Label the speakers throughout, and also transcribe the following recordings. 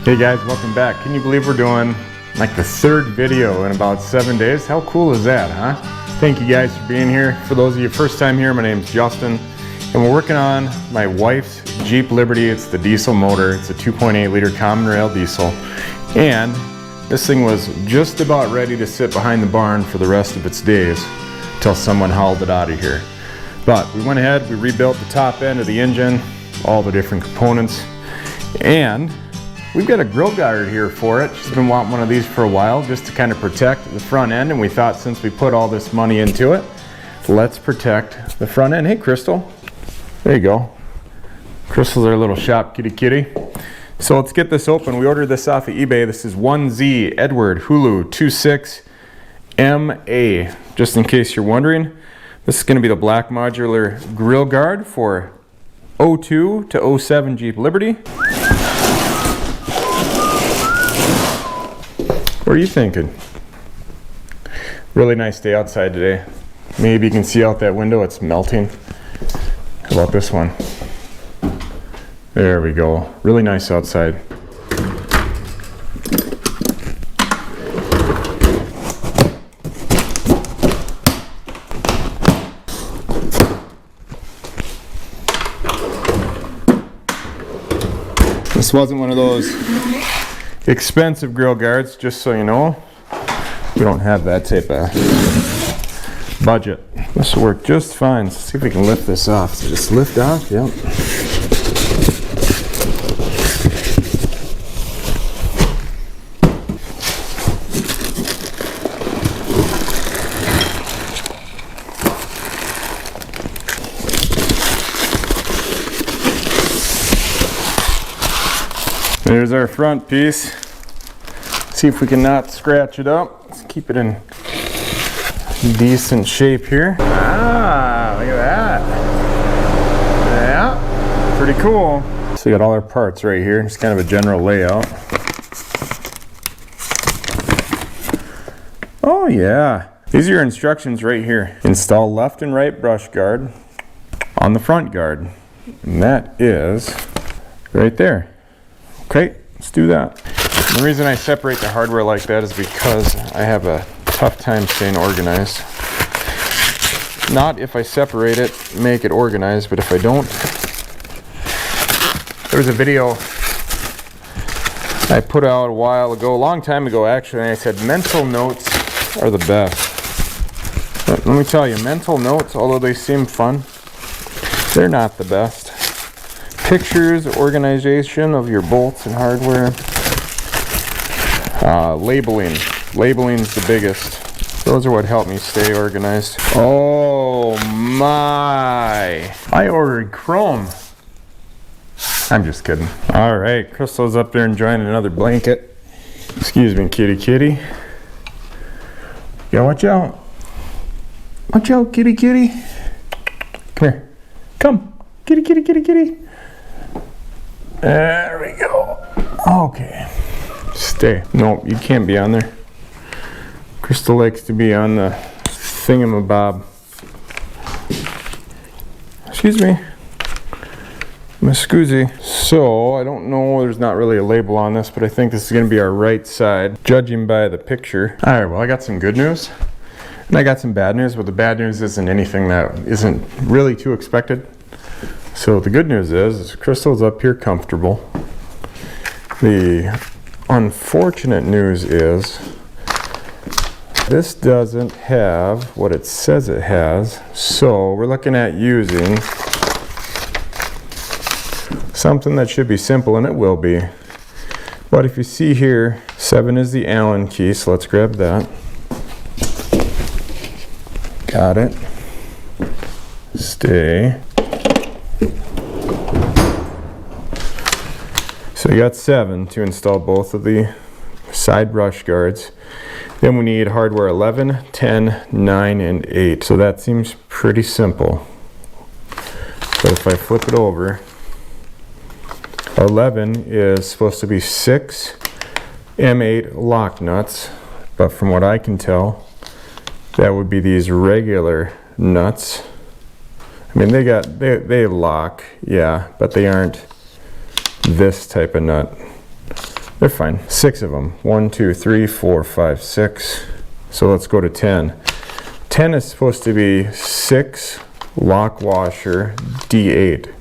Speaker 1: Hey guys, welcome back. Can you believe we're doing like the third video in about 7 days? How cool is that, huh? Thank you guys for being here. For those of you first time here, my name's Justin, and we're working on my wife's Jeep Liberty. It's the diesel motor. It's a 2.8 liter common rail diesel, and this thing was just about ready to sit behind the barn for the rest of its days until someone hauled it out of here. But we went ahead, we rebuilt the top end of the engine, all the different components, and we've got a grill guard here for it. She's been wanting one of these for a while just to kind of protect the front end, and we thought since we put all this money into it, let's protect the front end. Hey Crystal, there you go. Crystal's our little shop kitty. So let's get this open. We ordered this off of eBay. This is 1Z Edward Hulu 26MA. Just in case you're wondering, this is going to be the black modular grill guard for 02 to 07 Jeep Liberty. What are you thinking? Really nice day outside today. Maybe you can see out that window, it's melting. How about this one? There we go. Really nice outside. This wasn't one of those expensive grill guards, just so you know. We don't have that type of budget. This will work just fine. Let's see if we can lift this off. So just lift off, yep. There's our front piece. See if we can not scratch it up. Let's keep it in decent shape here. Ah, look at that. Yeah, pretty cool. So we got all our parts right here. Just kind of a general layout. Oh yeah. These are your instructions right here. Install left and right brush guard on the front guard. And that is right there. Okay, let's do that. The reason I separate the hardware like that is because I have a tough time staying organized. Not if I separate it, make it organized, but if I don't. There was a video I put out a while ago, a long time ago actually, and I said mental notes are the best. But let me tell you, mental notes, although they seem fun, they're not the best. Pictures, organization of your bolts and hardware. Labeling's the biggest. Those are what help me stay organized. Oh my! I ordered chrome. I'm just kidding. All right, Crystal's up there enjoying another blanket. Excuse me, kitty. Yeah, watch out. Watch out, kitty. Come here. Come, kitty. There we go. Okay. Stay. No, you can't be on there. Crystal likes to be on the thingamabob. Excuse me. Miss Scoozy. So, I don't know, there's not really a label on this, but I think this is going to be our right side, judging by the picture. Alright, well I got some good news, and I got some bad news, but the bad news isn't anything that isn't really too expected. So the good news is Crystal's up here comfortable. The unfortunate news is this doesn't have what it says it has, so we're looking at using something that should be simple, and it will be. But if you see here, 7 is the Allen key, so let's grab that. Got it. Stay. So you got 7 to install both of the side brush guards. Then we need hardware 11, 10, 9, and 8. So that seems pretty simple. But if I flip it over, 11 is supposed to be 6 M8 lock nuts. But from what I can tell, that would be these regular nuts. I mean, they lock, yeah, but they aren't this type of nut. They're fine. 6 of them. 1, 2, 3, 4, 5, 6. So let's go to 10. 10 is supposed to be 6 lock washer D8.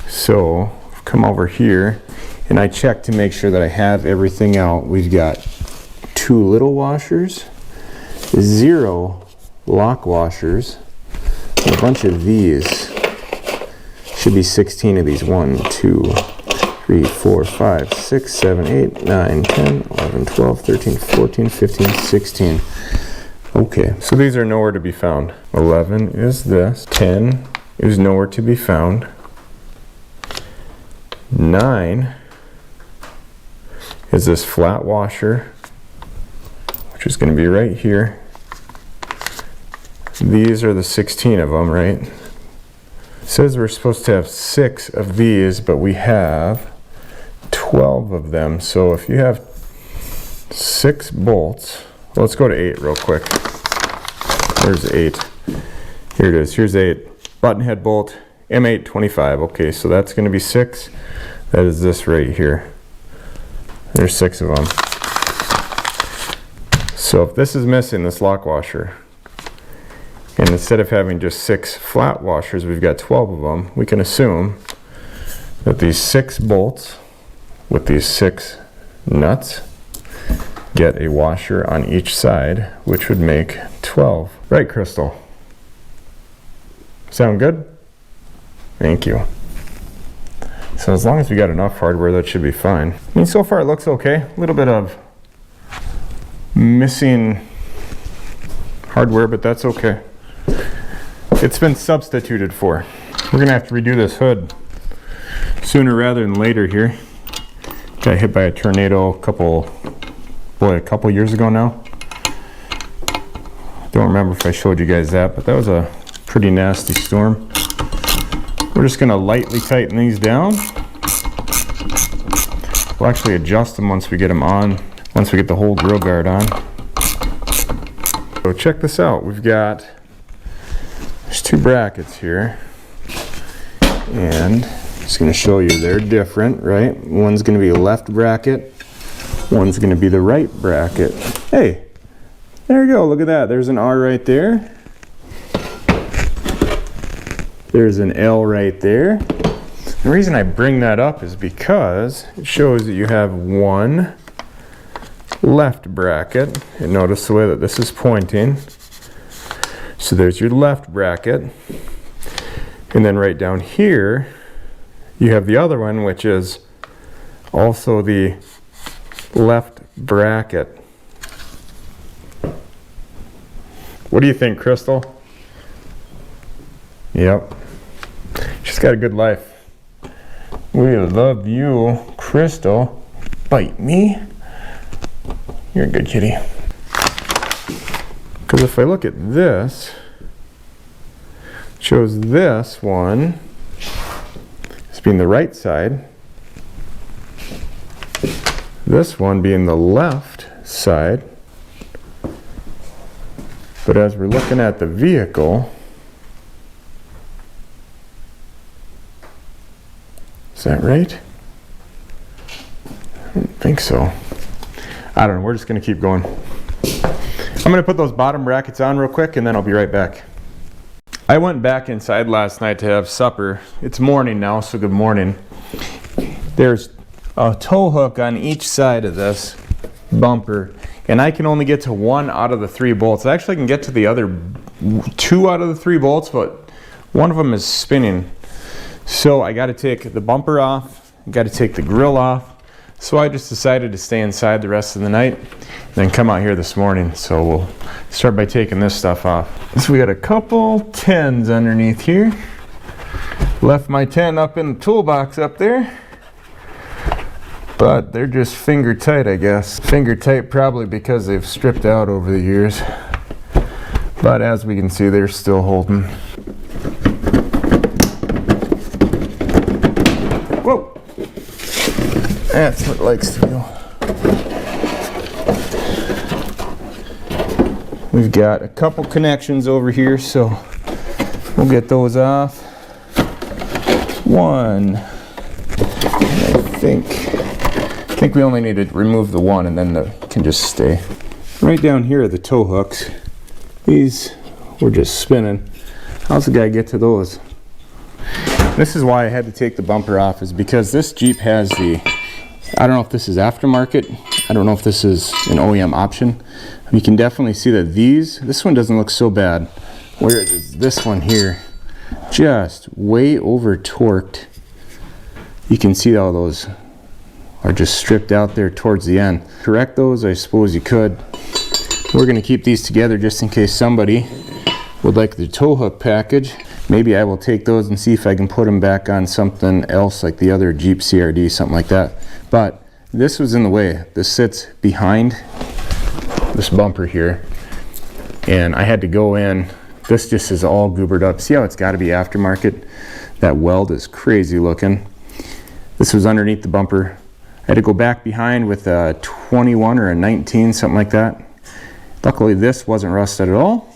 Speaker 1: So come over here and I check to make sure that I have everything out. We've got 2 little washers, 0 lock washers, and a bunch of these. Should be 16 of these. 1, 2, 3, 4, 5, 6, 7, 8, 9, 10, 11, 12, 13, 14, 15, 16. Okay, so these are nowhere to be found. 11 is this. 10 is nowhere to be found. 9 is this flat washer, which is going to be right here. These are the 16 of them, right? It says we're supposed to have 6 of these, but we have 12 of them. So if you have 6 bolts, well, let's go to 8 real quick. There's 8. Here it is. Here's 8. Button head bolt, M8 25. Okay, so that's going to be 6. That is this right here. There's 6 of them. So if this is missing, this lock washer, and instead of having just 6 flat washers, we've got 12 of them, we can assume that these 6 bolts with these 6 nuts get a washer on each side, which would make 12. Right, Crystal? Sound good? Thank you. So as long as we got enough hardware, that should be fine. I mean, so far it looks okay. A little bit of missing hardware, but that's okay. It's been substituted for. We're gonna have to redo this hood sooner rather than later here. Got hit by a tornado a couple years ago now. Don't remember if I showed you guys that, but that was a pretty nasty storm. We're just gonna lightly tighten these down. We'll actually adjust them once we get them on, once we get the whole grill guard on. So check this out. There's 2 brackets here, and I'm just gonna show you they're different, right? One's gonna be a left bracket, one's gonna be the right bracket. Hey, there you go, look at that. There's an R right there. There's an L right there. The reason I bring that up is because it shows that you have one left bracket. And notice the way that this is pointing. So there's your left bracket. And then right down here, you have the other one, which is also the left bracket. What do you think, Crystal? Yep. She's got a good life. We love you, Crystal. Bite me. You're a good kitty. Because if I look at this, it shows this one as being the right side, this one being the left side. But as we're looking at the vehicle, is that right? I don't think so. I don't know, we're just gonna keep going. I'm gonna put those bottom brackets on real quick and then I'll be right back. I went back inside last night to have supper. It's morning now, so good morning. There's a tow hook on each side of this bumper, and I can only get to 1 out of the 3 bolts. I actually can get to the other 2 out of the 3 bolts, but one of them is spinning. So I got to take the bumper off, got to take the grill off. So I just decided to stay inside the rest of the night, and then come out here this morning. So we'll start by taking this stuff off. So we got a couple 10s underneath here. Left my 10 up in the toolbox up there, but they're just finger tight, I guess. Finger tight probably because they've stripped out over the years. But as we can see, they're still holding. Whoa! That's what it likes to do. We've got a couple connections over here, so we'll get those off. One, and I think, think we only need to remove the one and then it can just stay. Right down here are the tow hooks. These were just spinning. How's the guy get to those? This is why I had to take the bumper off, is because this Jeep has the, I don't know if this is aftermarket, I don't know if this is an OEM option. You can definitely see that this one doesn't look so bad, whereas this one here, just way over torqued. You can see all those are just stripped out there towards the end. Correct those, I suppose you could. We're going to keep these together just in case somebody would like the tow hook package. Maybe I will take those and see if I can put them back on something else like the other Jeep CRD, something like that. But this was in the way. This sits behind this bumper here, and I had to go in. This just is all goobered up. See how it's got to be aftermarket? That weld is crazy looking. This was underneath the bumper. I had to go back behind with a 21 or a 19, something like that. Luckily this wasn't rusted at all,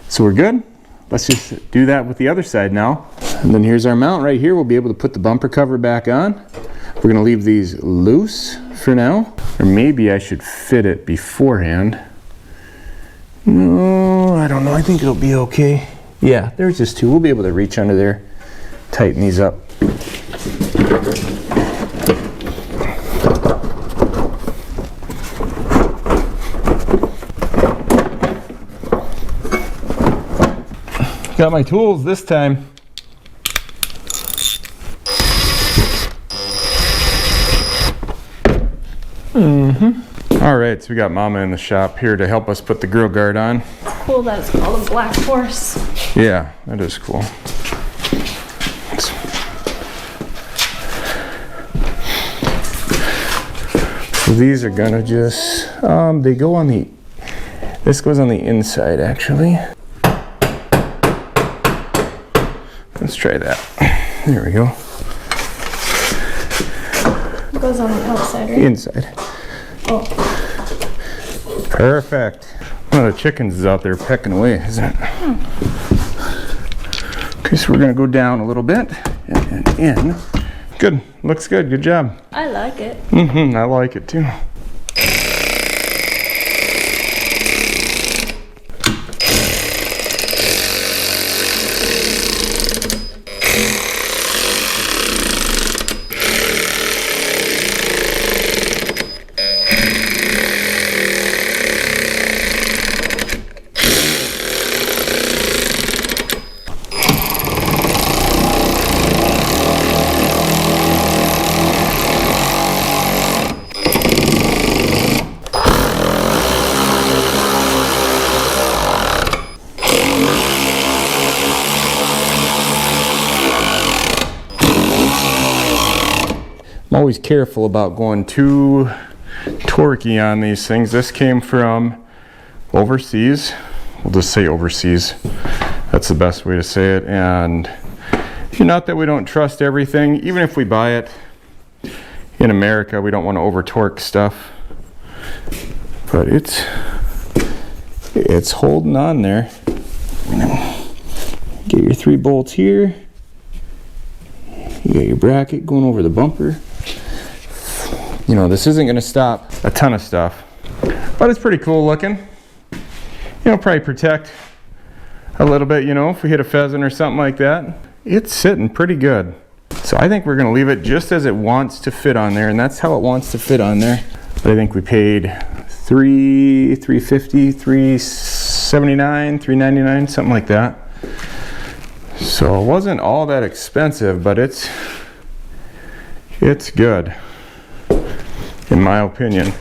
Speaker 1: so we're good. Let's just do that with the other side now. And then here's our mount right here. We'll be able to put the bumper cover back on. We're going to leave these loose for now, or maybe I should fit it beforehand. No, I don't know. I think it'll be okay. Yeah, there's just two. We'll be able to reach under there, tighten these up. Got my tools this time. All right, so we got Mama in the shop here to help us put the grill guard on.
Speaker 2: Cool that it's called a black horse.
Speaker 1: Yeah, that is cool. So these are gonna just, they go on the, this goes on the inside actually. Let's try that. There we go.
Speaker 2: It goes on the outside, right?
Speaker 1: Inside.
Speaker 2: Oh.
Speaker 1: Perfect. One of the chickens is out there pecking away, isn't it? Okay, so we're gonna go down a little bit and in. Good. Looks good. Good job.
Speaker 2: I like it.
Speaker 1: I like it too. I'm always careful about going too torquey on these things. This came from overseas. We'll just say overseas. That's the best way to say it. And not that we don't trust everything. Even if we buy it in America, we don't want to over torque stuff. But it's holding on there. Get your 3 bolts here. You got your bracket going over the bumper. This isn't going to stop a ton of stuff, but it's pretty cool looking. Probably protect a little bit, if we hit a pheasant or something like that. It's sitting pretty good. So I think we're going to leave it just as it wants to fit on there, and that's how it wants to fit on there. But I think we paid $350, $379, $399, something like that. So it wasn't all that expensive, but it's good, in my opinion.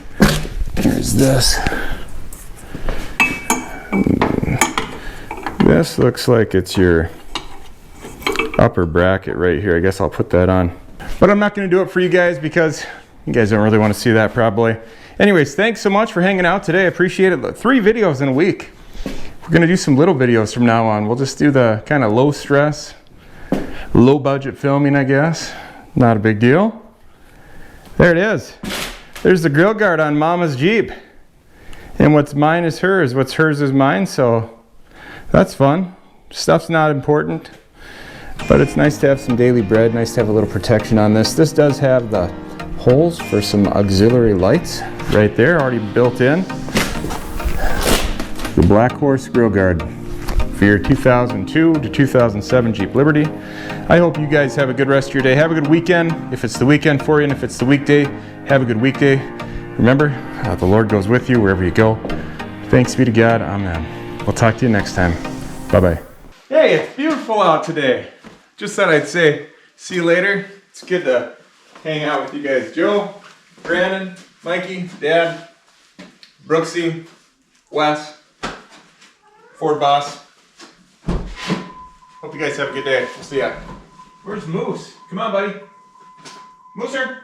Speaker 1: Here's this. This looks like it's your upper bracket right here. I guess I'll put that on. But I'm not going to do it for you guys because you guys don't really want to see that probably. Anyways, thanks so much for hanging out today. I appreciate it. 3 videos in a week. We're going to do some little videos from now on. We'll just do the kind of low stress, low budget filming, I guess. Not a big deal. There it is. There's the grill guard on Mama's Jeep. And what's mine is hers. What's hers is mine. So that's fun. Stuff's not important. But it's nice to have some daily bread. Nice to have a little protection on this. This does have the holes for some auxiliary lights right there, already built in. The Black Horse Grill Guard for your 2002 to 2007 Jeep Liberty. I hope you guys have a good rest of your day. Have a good weekend if it's the weekend for you, and if it's the weekday, have a good weekday. Remember, the Lord goes with you wherever you go. Thanks be to God. Amen. We'll talk to you next time. Bye-bye. Hey, it's beautiful out today. Just thought I'd say, see you later. It's good to hang out with you guys. Joe, Brandon, Mikey, Dad, Brooksy, Wes, Ford Boss. Hope you guys have a good day. We'll see ya. Where's Moose? Come on, buddy. Mooser.